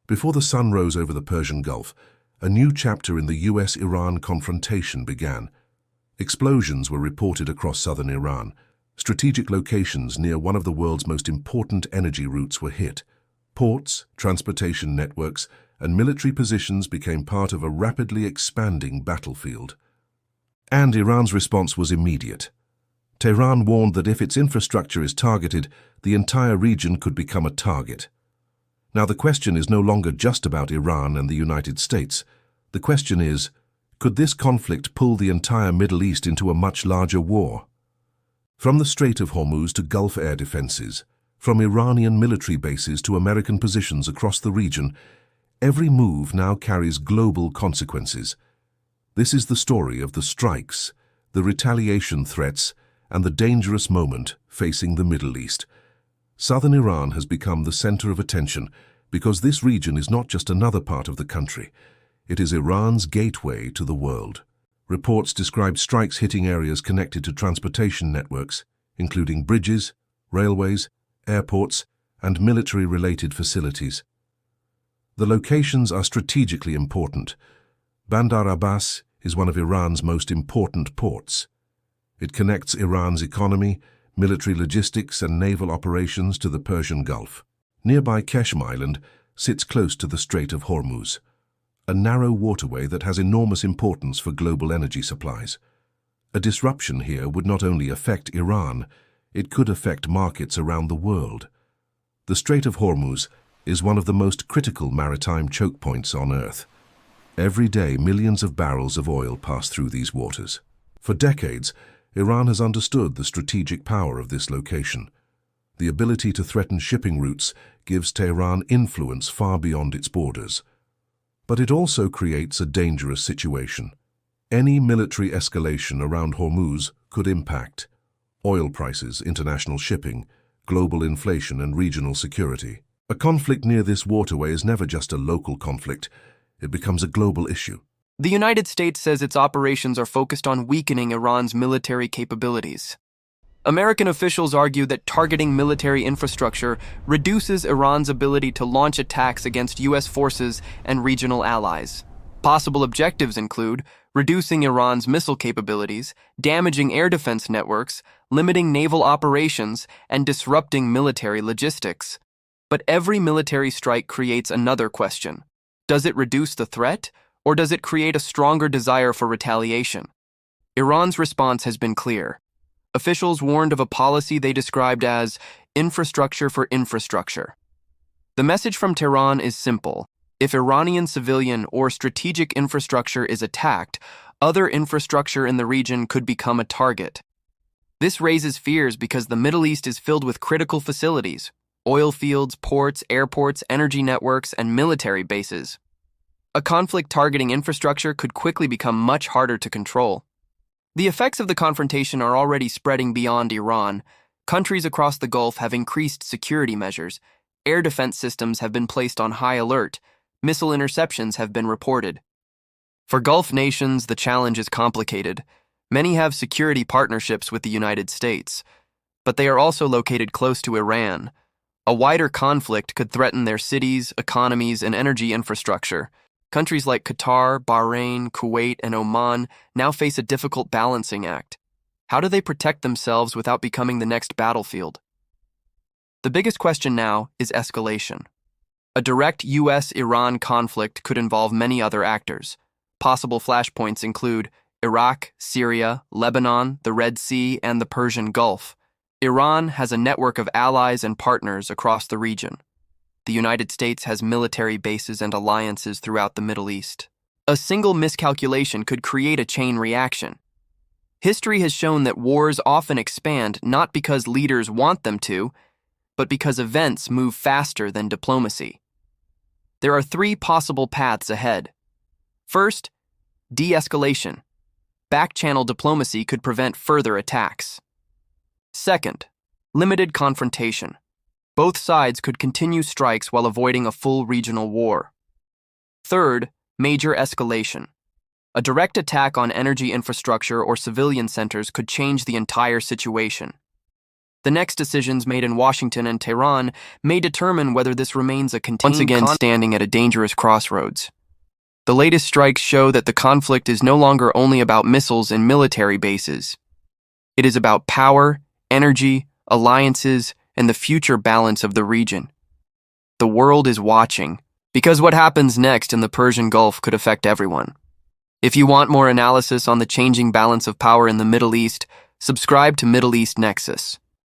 Before the sun rose over the Persian Gulf, a new chapter in the US-Iran confrontation began. Explosions were reported across southern Iran. Strategic locations near one of the world's most important energy routes were hit. Ports, transportation networks, and military positions became part of a rapidly expanding battlefield. And Iran's response was immediate. Tehran warned that if its infrastructure is targeted, the entire region could become a target. Now, the question is no longer just about Iran and the United States. The question is, could this conflict pull the entire Middle East into a much larger war? From the Strait of Hormuz to Gulf air defenses, from Iranian military bases to American positions across the region, every move now carries global consequences. This is the story of the strikes, the retaliation threats, and the dangerous moment facing the Middle East. Southern Iran has become the center of attention because this region is not just another part of the country. It is Iran's gateway to the world. Reports describe strikes hitting areas connected to transportation networks, including bridges, railways, airports, and military-related facilities. The locations are strategically important. Bandar Abbas is one of Iran's most important ports. It connects Iran's economy, military logistics, and naval operations to the Persian Gulf. Nearby Keshm Island sits close to the Strait of Hormuz, a narrow waterway that has enormous importance for global energy supplies. A disruption here would not only affect Iran, it could affect markets around the world. The Strait of Hormuz is one of the most critical maritime choke points on Earth. Every day, millions of barrels of oil pass through these waters. For decades, Iran has understood the strategic power of this location. The ability to threaten shipping routes gives Tehran influence far beyond its borders. But it also creates a dangerous situation. Any military escalation around Hormuz could impact oil prices, international shipping, global inflation, and regional security. A conflict near this waterway is never just a local conflict. It becomes a global issue. The United States says its operations are focused on weakening Iran's military capabilities. American officials argue that targeting military infrastructure reduces Iran's ability to launch attacks against U.S. forces and regional allies. Possible objectives include reducing Iran's missile capabilities, damaging air defense networks, limiting naval operations, and disrupting military logistics. But every military strike creates another question. Does it reduce the threat, or does it create a stronger desire for retaliation? Iran's response has been clear. Officials warned of a policy they described as infrastructure for infrastructure. The message from Tehran is simple. If Iranian civilian or strategic infrastructure is attacked, other infrastructure in the region could become a target. This raises fears because the Middle East is filled with critical facilities: oil fields, ports, airports, energy networks, and military bases. A conflict targeting infrastructure could quickly become much harder to control. The effects of the confrontation are already spreading beyond Iran. Countries across the Gulf have increased security measures. Air defense systems have been placed on high alert. Missile interceptions have been reported. For Gulf nations, the challenge is complicated. Many have security partnerships with the United States, but they are also located close to Iran. A wider conflict could threaten their cities, economies, and energy infrastructure. Countries like Qatar, Bahrain, Kuwait, and Oman now face a difficult balancing act. How do they protect themselves without becoming the next battlefield? The biggest question now is escalation. A direct U.S.-Iran conflict could involve many other actors. Possible flashpoints include Iraq, Syria, Lebanon, the Red Sea, and the Persian Gulf. Iran has a network of allies and partners across the region. The United States has military bases and alliances throughout the Middle East. A single miscalculation could create a chain reaction. History has shown that wars often expand not because leaders want them to, but because events move faster than diplomacy. There are three possible paths ahead. First, de-escalation. Back-channel diplomacy could prevent further attacks. Second, limited confrontation. Both sides could continue strikes while avoiding a full regional war. Third, major escalation. A direct attack on energy infrastructure or civilian centers could change the entire situation. The next decisions made in Washington and Tehran may determine whether this remains a contained once again standing at a dangerous crossroads. The latest strikes show that the conflict is no longer only about missiles and military bases. It is about power, energy, alliances, and the future balance of the region. The world is watching, because what happens next in the Persian Gulf could affect everyone. If you want more analysis on the changing balance of power in the Middle East, subscribe to Middle East Nexus.